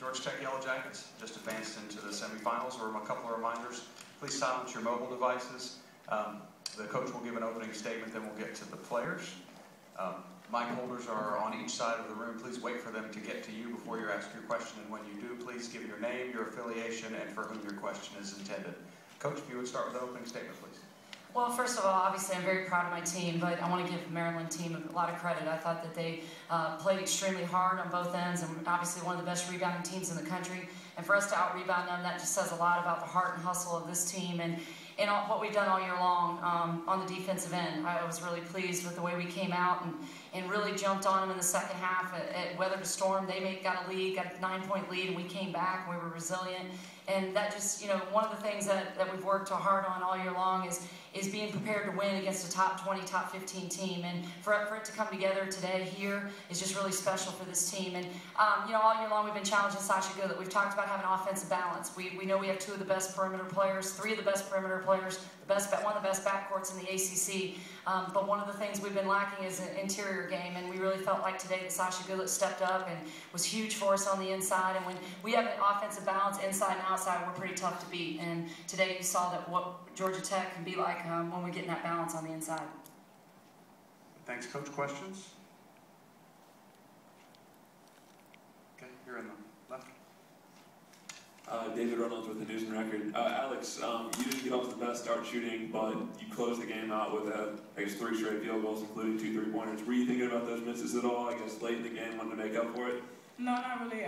Georgia Tech Yellow Jackets just advanced into the semifinals. A couple of reminders. Please silence your mobile devices. The coach will give an opening statement, then we'll get to the players. Mic holders are on each side of the room. Please wait for them to get to you before you ask your question. And when you do, please give your name, your affiliation, and for whom your question is intended. Coach, if you would start with the opening statement, please. Well, first of all, obviously I'm very proud of my team, but I want to give the Maryland team a lot of credit. I thought that they played extremely hard on both ends, and obviously one of the best rebounding teams in the country. And for us to out-rebound them, that just says a lot about the heart and hustle of this team and what we've done all year long on the defensive end. I was really pleased with the way we came out and really jumped on them in the second half. Weathered a storm. They got a lead, got a 9-point lead, and we came back. We were resilient. And that just, one of the things that we've worked hard on all year long is being prepared to win against a top 20, top 15 team. And for it to come together today here is just really special for this team. And, all year long we've been challenging Sasha Goodlett. We've talked about having offensive balance. We know we have 2 of the best perimeter players, 3 of the best perimeter players, one of the best backcourts in the ACC. But one of the things we've been lacking is an interior game. And we really felt like today that Sasha Goodlett stepped up and was huge for us on the inside. And when we have an offensive balance inside and outside, we're pretty tough to beat. And today you saw that what Georgia Tech can be like when we're getting that balance on the inside. Thanks, Coach. Questions? Okay, you're in the left. David Reynolds with the News and Record. Alex, you didn't get off to the best start shooting, but you closed the game out with, 3 straight field goals, including 2 3-pointers. Were you thinking about those misses at all, I guess, late in the game, wanting to make up for it? No, not really.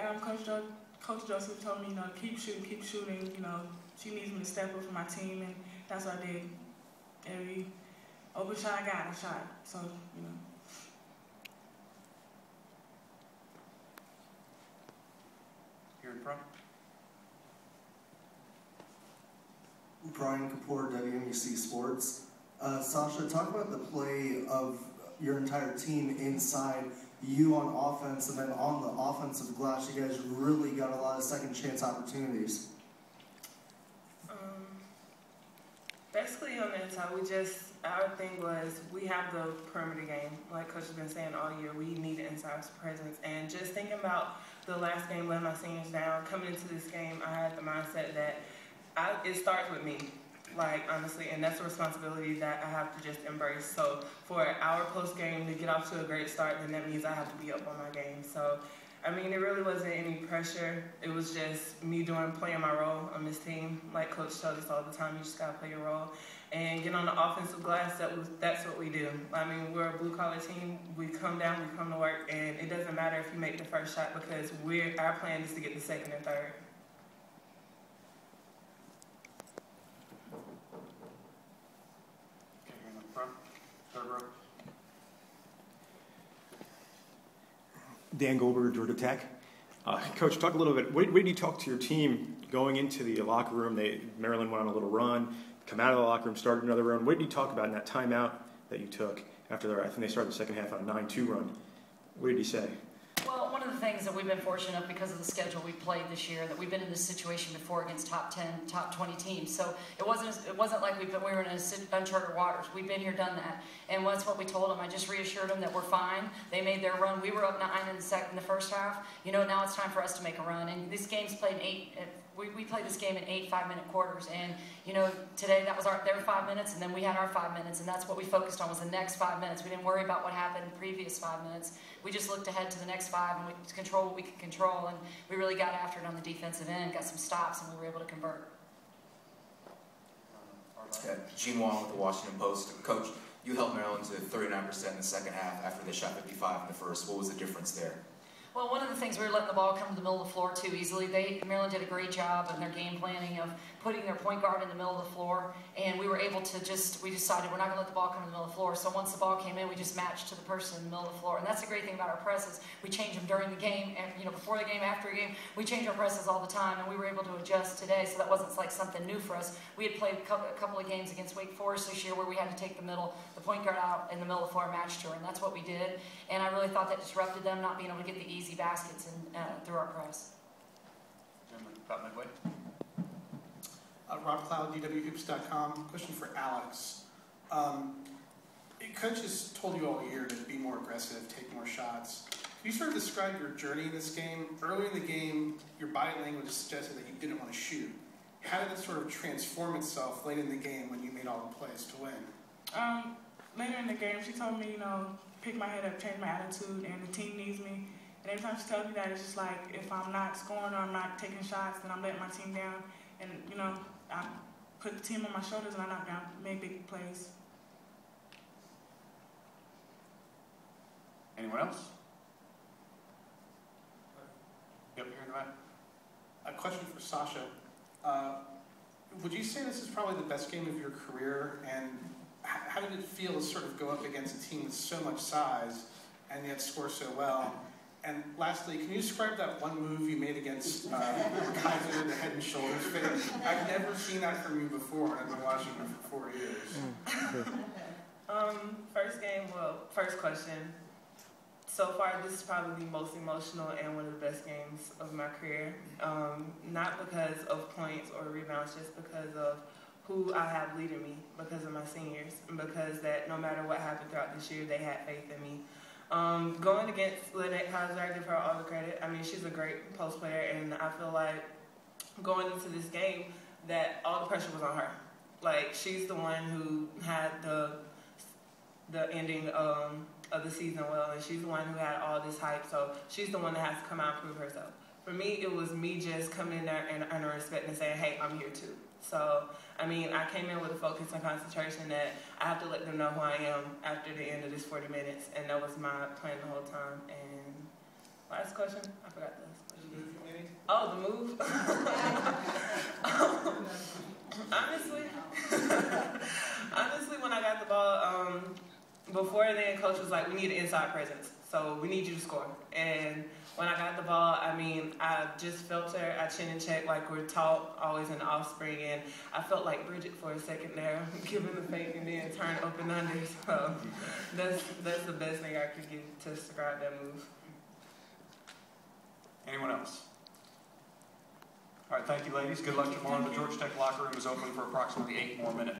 Coach Joseph told me, keep shooting. She needs me to step up for my team, and that's what I did. Every open shot I got, I shot. So, Here in front. Brian Kapoor, WMUC Sports. Sasha, talk about the play of your entire team inside, you on offense, and then on the offensive glass, you guys really got a lot of second chance opportunities. Basically on the inside, our thing was we have the perimeter game. Like Coach has been saying all year, we need an inside presence. And just thinking about the last game, letting my seniors down, coming into this game, I had the mindset that it starts with me, honestly, and that's a responsibility that I have to just embrace. So for our post-game to get off to a great start, then that means I have to be up on my game. So, it really wasn't any pressure. It was just me playing my role on this team. Like Coach tells us all the time, you just got to play your role. And get on the offensive glass, that's what we do. We're a blue-collar team. We come down, we come to work, and it doesn't matter if you make the first shot because our plan is to get the second and third. Dan Goldberger, Georgia Tech. Coach, talk a little bit. What did you talk to your team going into the locker room? Maryland went on a little run, come out of the locker room, started another run. What did you talk about in that timeout that you took after I think they started the second half on a 9-2 run? What did you say? Well, one of the things that we've been fortunate enough because of the schedule we played this year that we've been in this situation before against top 10, top 20 teams. So it wasn't like we were in uncharted waters. We've been here, done that, and that's what we told them. I just reassured them that we're fine. They made their run. We were up 9 in the first half. Now it's time for us to make a run. And this game's played in 8. We played this game in 8 5-minute quarters, and today that was their 5 minutes, and then we had our 5 minutes, and that's what we focused on was the next 5 minutes. We didn't worry about what happened in the previous 5 minutes. We just looked ahead to the next 5, and we control what we could control, and we really got after it on the defensive end, got some stops, and we were able to convert. Gene Wong with the Washington Post. Coach, you held Maryland to 39% in the second half after they shot 55 in the first. What was the difference there? Well, one of the things, we were letting the ball come to the middle of the floor too easily. Maryland did a great job in their game planning of putting their point guard in the middle of the floor, and we were able to we decided we're not going to let the ball come to the middle of the floor. So once the ball came in, we just matched to the person in the middle of the floor. And that's the great thing about our presses. We change them during the game, and before the game, after the game. We change our presses all the time, and we were able to adjust today, so that wasn't like something new for us. We had played a couple of games against Wake Forest this year where we had to take the point guard out in the middle of the floor and match to her, and that's what we did. And I really thought that disrupted them, not being able to get the easy baskets through our press. About midway. Rob Cloud, DWHoops.com. Question for Alex. Coach has told you all year to be more aggressive, take more shots. Can you sort of describe your journey in this game? Early in the game, your body language suggested that you didn't want to shoot. How did it sort of transform itself late in the game when you made all the plays to win? Later in the game, she told me, pick my head up, change my attitude, and the team needs me. And every time she tells me that, it's just like, if I'm not scoring or I'm not taking shots, then I'm letting my team down. And, I put the team on my shoulders and I knocked down, made big plays. Anyone else? Yep, here in the back. A question for Sasha. Would you say this is probably the best game of your career? And how did it feel to sort of go up against a team with so much size and yet score so well? And lastly, can you describe that one move you made against Kaiser, the head and shoulders fake? I've never seen that from you before, and I've been watching you for 4 years. First question. So far, this is probably the most emotional and one of the best games of my career. Not because of points or rebounds, just because of who I have leading me, because of my seniors, and because that no matter what happened throughout this year, they had faith in me. Going against Lynette Kaiser, I give her all the credit. I mean, she's a great post player, and I feel like going into this game that all the pressure was on her. Like, she's the one who had the ending of the season well, and she's the one who had all this hype, so she's the one that has to come out and prove herself. For me, it was me just coming in there and earning respect and saying, hey, I'm here too. So, I mean, I came in with a focus and concentration that I have to let them know who I am after the end of this 40 minutes, and that was my plan the whole time. And last question? I forgot the last question. The move you made? Oh, the move? honestly, when I got the ball, before then, coach was like, we need an inside presence, so we need you to score. And when I got the ball, I mean, I just felt her, I chin and check like we're taught always in the offspring, and I felt like Bridget for a second there, giving the fake and then turn up and under. So that's the best thing I could give to describe that move. Anyone else? All right, thank you, ladies. Good luck tomorrow. The Georgia Tech locker room is open for approximately 8 more minutes.